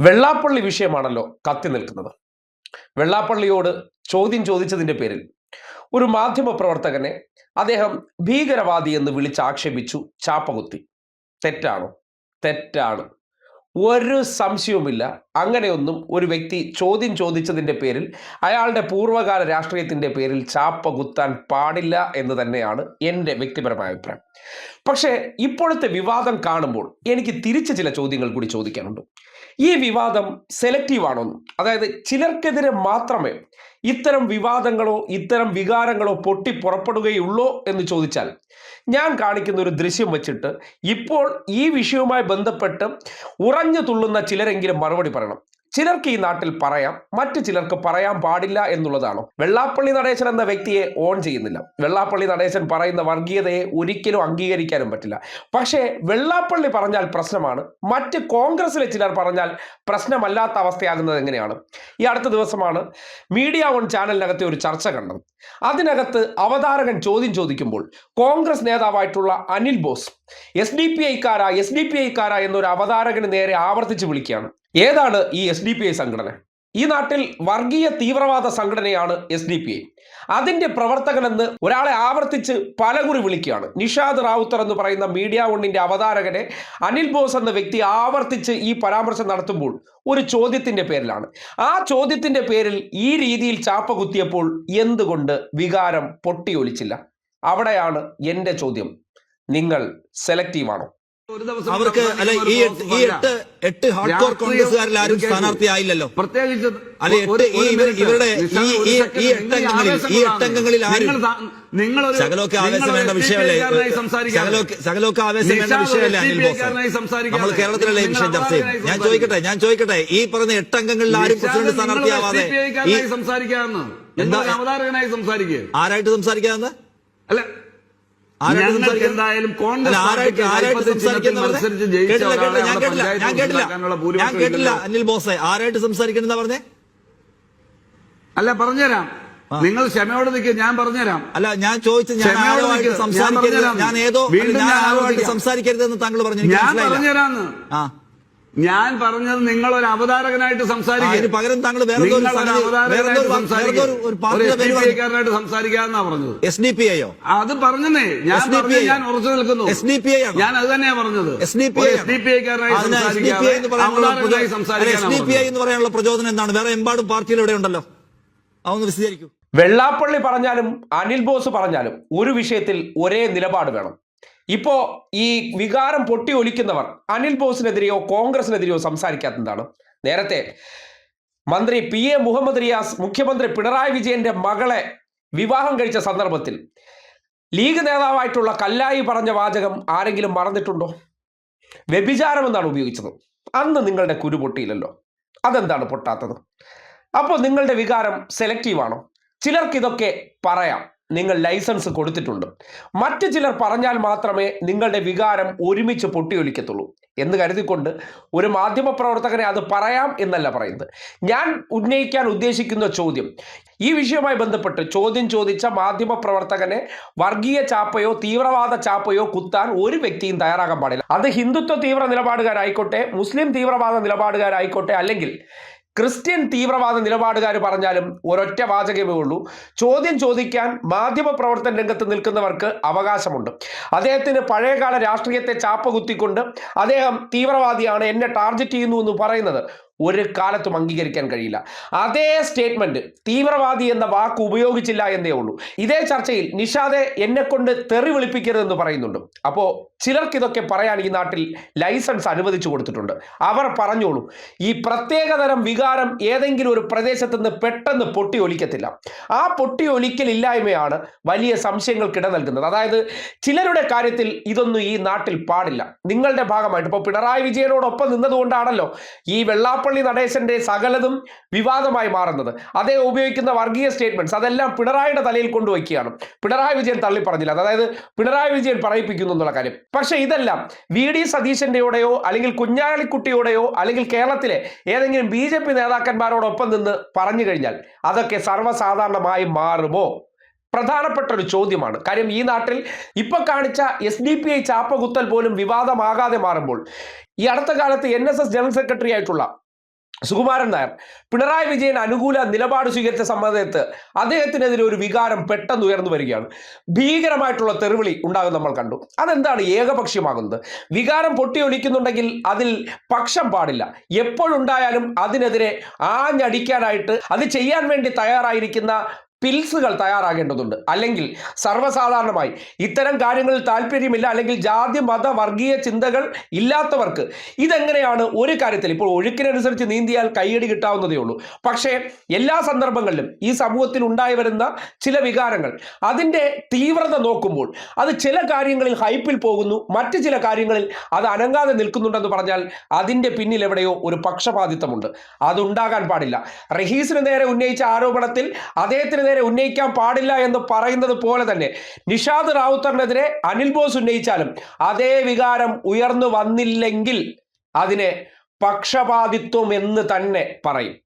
വെള്ളാപ്പള്ളി വിഷയമാണല്ലോ കത്തി നിൽക്കുന്നത്. വെള്ളാപ്പള്ളിയോട് ചോദ്യം ചോദിച്ചതിന്റെ പേരിൽ ഒരു മാധ്യമ പ്രവർത്തകനെ അദ്ദേഹം ഭീകരവാദി എന്ന് വിളിച്ചാക്ഷേപിച്ചു, ചാപ്പകുത്തി. തെറ്റാണോ? തെറ്റാണ്. ഒരു സംശയവുമില്ല. അങ്ങനെയൊന്നും ഒരു വ്യക്തി ചോദ്യം ചോദിച്ചതിൻ്റെ പേരിൽ അയാളുടെ പൂർവ്വകാല രാഷ്ട്രീയത്തിൻ്റെ പേരിൽ ചാപ്പ കുത്താൻ പാടില്ല എന്ന് തന്നെയാണ് എൻ്റെ വ്യക്തിപരമായ അഭിപ്രായം. പക്ഷേ ഇപ്പോഴത്തെ വിവാദം കാണുമ്പോൾ എനിക്ക് തിരിച്ച് ചില ചോദ്യങ്ങൾ കൂടി ചോദിക്കാനുണ്ട്. ഈ വിവാദം സെലക്റ്റീവ് ആണോ? അതായത് ചിലർക്കെതിരെ മാത്രമേ ഇത്തരം വിവാദങ്ങളോ ഇത്തരം വികാരങ്ങളോ പൊട്ടി പുറപ്പെടുകയുള്ളൂ എന്ന് ചോദിച്ചാൽ, ഞാൻ കാണിക്കുന്ന ഒരു ദൃശ്യം വെച്ചിട്ട് ഇപ്പോൾ ഈ വിഷയവുമായി ബന്ധപ്പെട്ട് ഉറഞ്ഞു തുള്ളുന്ന ചിലരെങ്കിലും മറുപടി പറയണം. ചിലർക്ക് ഈ നാട്ടിൽ പറയാം, മറ്റു ചിലർക്ക് പറയാൻ പാടില്ല എന്നുള്ളതാണോ? വെള്ളാപ്പള്ളി നടേശൻ എന്ന വ്യക്തിയെ ഓൺ ചെയ്യുന്നില്ല. വെള്ളാപ്പള്ളി നടേശൻ പറയുന്ന വർഗീയതയെ ഒരിക്കലും അംഗീകരിക്കാനും പറ്റില്ല. പക്ഷേ വെള്ളാപ്പള്ളി പറഞ്ഞാൽ പ്രശ്നമാണ്, മറ്റ് കോൺഗ്രസിലെ ചിലർ പറഞ്ഞാൽ പ്രശ്നമല്ലാത്ത അവസ്ഥയാകുന്നത് എങ്ങനെയാണ്? ഈ അടുത്ത ദിവസമാണ് മീഡിയ വൺ ചാനലിനകത്തെ ഒരു ചർച്ച കണ്ടത്. അതിനകത്ത് അവതാരകൻ ചോദ്യം ചോദിക്കുമ്പോൾ കോൺഗ്രസ് നേതാവായിട്ടുള്ള Anil Bose S D P ഐക്കാരാ എന്നൊരു അവതാരകന് നേരെ ആവർത്തിച്ച് വിളിക്കുകയാണ്. ഏതാണ് ഈ SDPI സംഘടന? ഈ നാട്ടിൽ വർഗീയ തീവ്രവാദ സംഘടനയാണ് SDPI. അതിന്റെ പ്രവർത്തകനെന്ന് ഒരാളെ ആവർത്തിച്ച് പലകുറി വിളിക്കുകയാണ്. നിഷാദ് റാവുത്തർ എന്ന് പറയുന്ന മീഡിയ വണ്ണിന്റെ അവതാരകനെ അനിൽ ബോസ് എന്ന വ്യക്തി ആവർത്തിച്ച് ഈ പരാമർശം നടത്തുമ്പോൾ ഒരു ചോദ്യത്തിന്റെ പേരിലാണ്. ആ ചോദ്യത്തിന്റെ പേരിൽ ഈ രീതിയിൽ ചാപ്പ കുത്തിയപ്പോൾ എന്തുകൊണ്ട് വികാരം പൊട്ടിയൊലിച്ചില്ല? അവിടെയാണ് എൻ്റെ ചോദ്യം. നിങ്ങൾ സെലക്റ്റീവാണോ? അവർക്ക് അല്ല ഈ എട്ട് ഹാർഡ് കോർ കോൺഗ്രസ്സുകാരിൽ ആരും സ്ഥാനാർത്ഥിയായില്ലല്ലോ. പ്രത്യേകിച്ച് അല്ല ഇവരുടെ ഈ എട്ടംഗങ്ങളിൽ ആരും ശകലമൊക്കെ ആവേശം വേണ്ട വിഷയമല്ലേ? ശകലമൊക്കെ ആവേശം വേണ്ട വിഷയമല്ലേ അനിൽ ബോസ്? നമ്മൾ കേരളത്തിലല്ലേ ഈ വിഷയം ചർച്ച ചെയ്യും. ഞാൻ ചോദിക്കട്ടെ ഈ പറഞ്ഞ എട്ടംഗങ്ങളിൽ ആരും പ്രസിഡന്റ് സ്ഥാനാർത്ഥിയാവാതെ സംസാരിക്കാമെന്ന് എന്താ അവതാരകനായി സംസാരിക്കുക? ആരായിട്ട് സംസാരിക്കാമെന്ന്? അല്ല എന്തായാലും ഞാൻ കേട്ടില്ല അനിൽ ബോസെ ആരായിട്ട് സംസാരിക്കണെന്നാ പറഞ്ഞേ? അല്ല പറഞ്ഞുതരാം, നിങ്ങൾ ക്ഷമയോട് നിൽക്കുക, ഞാൻ പറഞ്ഞുതരാം. അല്ല ഞാൻ ചോദിച്ചത് ഞാൻ ഏതോ സംസാരിക്കരുതെന്ന് താങ്കൾ പറഞ്ഞു. ഞാൻ പറഞ്ഞുതരാന്ന്. ഞാൻ പറഞ്ഞത് നിങ്ങൾ ഒരു അവതാരകനായിട്ട് സംസാരിക്കും, പകരം താങ്കൾ SDPIക്കാരനായിട്ട് സംസാരിക്കാന്നാ പറഞ്ഞത്. SDPIയോ? അത് പറഞ്ഞേ, ഞാൻ ഉറച്ചു നിൽക്കുന്നു. SDPI ഞാൻ അത് തന്നെയാ പറഞ്ഞത്. SDPIക്കാരനായി SDPI എന്ന് പറയാനുള്ള പ്രചോദനം എന്താണ്? വേറെ എമ്പാടും പാർട്ടിയിൽ ഇവിടെ ഉണ്ടല്ലോ, അതൊന്ന് വിശദീകരിക്കൂ. വെള്ളാപ്പള്ളി പറഞ്ഞാലും അനിൽ ബോസ് പറഞ്ഞാലും ഒരു വിഷയത്തിൽ ഒരേ നിലപാട് വേണം. ഇപ്പോ ഈ വികാരം പൊട്ടി ഒലിക്കുന്നവർ അനിൽ ബോസിനെതിരെയോ കോൺഗ്രസിനെതിരെയോ സംസാരിക്കാത്തതാണ്. നേരത്തെ മന്ത്രി PA മുഹമ്മദ് റിയാസ് മുഖ്യമന്ത്രി പിണറായി വിജയന്റെ മകളെ വിവാഹം കഴിച്ച സന്ദർഭത്തിൽ ലീഗ് നേതാവായിട്ടുള്ള കല്ലായി പറഞ്ഞ വാചകം ആരെങ്കിലും മറന്നിട്ടുണ്ടോ? വ്യഭിചാരം എന്നാണ് ഉപയോഗിച്ചത്. അന്ന് നിങ്ങളുടെ കുരു പൊട്ടിയില്ലല്ലോ, അതെന്താണ് പൊട്ടാത്തത്? അപ്പോൾ നിങ്ങളുടെ വികാരം സെലക്റ്റീവാണോ? ചിലർക്കിതൊക്കെ പറയാം, നിങ്ങൾ ലൈസൻസ് കൊടുത്തിട്ടുണ്ട്. മറ്റു ചിലർ പറഞ്ഞാൽ മാത്രമേ നിങ്ങളുടെ വികാരം ഒരുമിച്ച് പൊട്ടിയൊലിക്കത്തുള്ളൂ എന്ന് കരുതിക്കൊണ്ട് ഒരു മാധ്യമ പ്രവർത്തകനെ അത് പറയാം എന്നല്ല പറയുന്നത്. ഞാൻ ഉന്നയിക്കാൻ ഉദ്ദേശിക്കുന്ന ചോദ്യം, ഈ വിഷയവുമായി ബന്ധപ്പെട്ട് ചോദ്യം ചോദിച്ച മാധ്യമ പ്രവർത്തകനെ വർഗീയ ചാപ്പയോ തീവ്രവാദ ചാപ്പയോ കുത്താൻ ഒരു വ്യക്തിയും തയ്യാറാകാൻ പാടില്ല. അത് ഹിന്ദുത്വ തീവ്ര നിലപാടുകാരായിക്കോട്ടെ, മുസ്ലിം തീവ്രവാദ നിലപാടുകാരായിക്കോട്ടെ, അല്ലെങ്കിൽ ക്രിസ്ത്യൻ തീവ്രവാദ നിലപാടുകാർ പറഞ്ഞാലും ഒരൊറ്റ വാചകമേ ഉള്ളൂ. ചോദ്യം ചോദിക്കാൻ മാധ്യമ പ്രവർത്തന രംഗത്ത് നിൽക്കുന്നവർക്ക് അവകാശമുണ്ട്. അദ്ദേഹത്തിന് പഴയകാല രാഷ്ട്രീയത്തെ ചാപ്പ കുത്തിക്കൊണ്ട് അദ്ദേഹം തീവ്രവാദിയാണ്, എന്നെ ടാർഗറ്റ് ചെയ്യുന്നു എന്ന് പറയുന്നത് ഒരു കാലത്തും അംഗീകരിക്കാൻ കഴിയില്ല. അതേ സ്റ്റേറ്റ്മെന്റ് തീവ്രവാദി എന്ന വാക്ക് ഉപയോഗിച്ചില്ല എന്നേ ഉള്ളൂ. ഇതേ ചർച്ചയിൽ നിഷാദെ എന്നെ കൊണ്ട് തെറി വിളിപ്പിക്കരുതെന്ന് പറയുന്നുണ്ട്. അപ്പോൾ ചിലർക്ക് ഇതൊക്കെ പറയാൻ ഈ നാട്ടിൽ ലൈസൻസ് അനുവദിച്ചു കൊടുത്തിട്ടുണ്ട്. അവർ പറഞ്ഞോളൂ. ഈ പ്രത്യേകതരം വികാരം ഏതെങ്കിലും ഒരു പ്രദേശത്ത് നിന്ന് പെട്ടെന്ന് പൊട്ടി ഒലിക്കത്തില്ല. ആ പൊട്ടി ഒലിക്കലില്ലായ്മയാണ് വലിയ സംശയങ്ങൾക്കിട നൽകുന്നത്. അതായത് ചിലരുടെ കാര്യത്തിൽ ഇതൊന്നും ഈ നാട്ടിൽ പാടില്ല. നിങ്ങളുടെ ഭാഗമായിട്ട് ഇപ്പോൾ പിണറായി വിജയനോടൊപ്പം നിന്നതുകൊണ്ടാണല്ലോ ഈ വെള്ളാപ്പള്ളി നടേശന്റെ സകലതും വിവാദമായി മാറുന്നത്. അദ്ദേഹം ഉപയോഗിക്കുന്ന വർഗീയ സ്റ്റേറ്റ്മെന്റ്സ് അതെല്ലാം പിണറായിയുടെ തലയിൽ കൊണ്ടുവയ്ക്കുകയാണ്. പിണറായി വിജയൻ തള്ളി പറഞ്ഞില്ല, അതായത് പിണറായി വിജയൻ പറയിപ്പിക്കുന്നു എന്നുള്ള കാര്യം. പക്ഷെ ഇതെല്ലാം VD സതീശന്റെയോടെയോ അല്ലെങ്കിൽ കുഞ്ഞാലിക്കുട്ടിയോടെയോ അല്ലെങ്കിൽ കേരളത്തിലെ ഏതെങ്കിലും BJP നേതാക്കന്മാരോടൊപ്പം നിന്ന് പറഞ്ഞു കഴിഞ്ഞാൽ അതൊക്കെ സർവ്വസാധാരണമായി മാറുമോ? പ്രധാനപ്പെട്ട ഒരു ചോദ്യമാണ്. കാര്യം ഈ നാട്ടിൽ ഇപ്പൊ കാണിച്ച SDPI ചാപ്പകുത്തൽ പോലും വിവാദമാകാതെ മാറുമ്പോൾ ഈ അടുത്ത കാലത്ത് NSS ജനറൽ സെക്രട്ടറി ആയിട്ടുള്ള സുകുമാരൻ നായർ പിണറായി വിജയൻ അനുകൂല നിലപാട് സ്വീകരിച്ച സമയത്ത് അദ്ദേഹത്തിനെതിരെ ഒരു വികാരം പെട്ടെന്ന് ഉയർന്നു വരികയാണ്. ഭീകരമായിട്ടുള്ള തെറിവിളി ഉണ്ടാകും നമ്മൾ കണ്ടു. അതെന്താണ് ഏകപക്ഷീയമാകുന്നത്? വികാരം പൊട്ടിയൊലിക്കുന്നുണ്ടെങ്കിൽ അതിൽ പക്ഷം പാടില്ല. എപ്പോഴുണ്ടായാലും അതിനെതിരെ ആഞ്ഞടിക്കാനായിട്ട് അത് ചെയ്യാൻ വേണ്ടി തയ്യാറായിരിക്കുന്ന പിൽസുകൾ തയ്യാറാകേണ്ടതുണ്ട്. അല്ലെങ്കിൽ സർവ്വസാധാരണമായി ഇത്തരം കാര്യങ്ങളിൽ താല്പര്യമില്ല, അല്ലെങ്കിൽ ജാതി മത വർഗീയ ചിന്തകൾ ഇല്ലാത്തവർക്ക് ഇതെങ്ങനെയാണ് ഒരു കാര്യത്തിൽ ഇപ്പോൾ ഒഴുക്കിനനുസരിച്ച് നീന്തിയാൽ കയ്യടി കിട്ടാവുന്നതേ ഉള്ളൂ. പക്ഷേ എല്ലാ സന്ദർഭങ്ങളിലും ഈ സമൂഹത്തിൽ ഉണ്ടായി വരുന്ന ചില വികാരങ്ങൾ അതിൻ്റെ തീവ്രത നോക്കുമ്പോൾ അത് ചില കാര്യങ്ങളിൽ ഹൈപ്പിൽ പോകുന്നു, മറ്റ് ചില കാര്യങ്ങളിൽ അത് അനങ്ങാതെ നിൽക്കുന്നുണ്ടെന്ന് പറഞ്ഞാൽ അതിൻ്റെ പിന്നിൽ എവിടെയോ ഒരു പക്ഷപാതിത്വമുണ്ട്. അതുണ്ടാകാൻ പാടില്ല. റഹീസിന് നേരെ ഉന്നയിച്ച ആരോപണത്തിൽ അദ്ദേഹത്തിന് ഉന്നയിക്കാൻ പാടില്ല എന്ന് പറയുന്നത് പോലെ തന്നെ നിഷാദ് റാവുത്തറിനെതിരെ അനിൽ ബോസ് ഉന്നയിച്ചാലും അതേ വികാരം ഉയർന്നു വന്നില്ലെങ്കിൽ അതിനെ പക്ഷപാതിത്വം എന്ന് തന്നെ പറയും.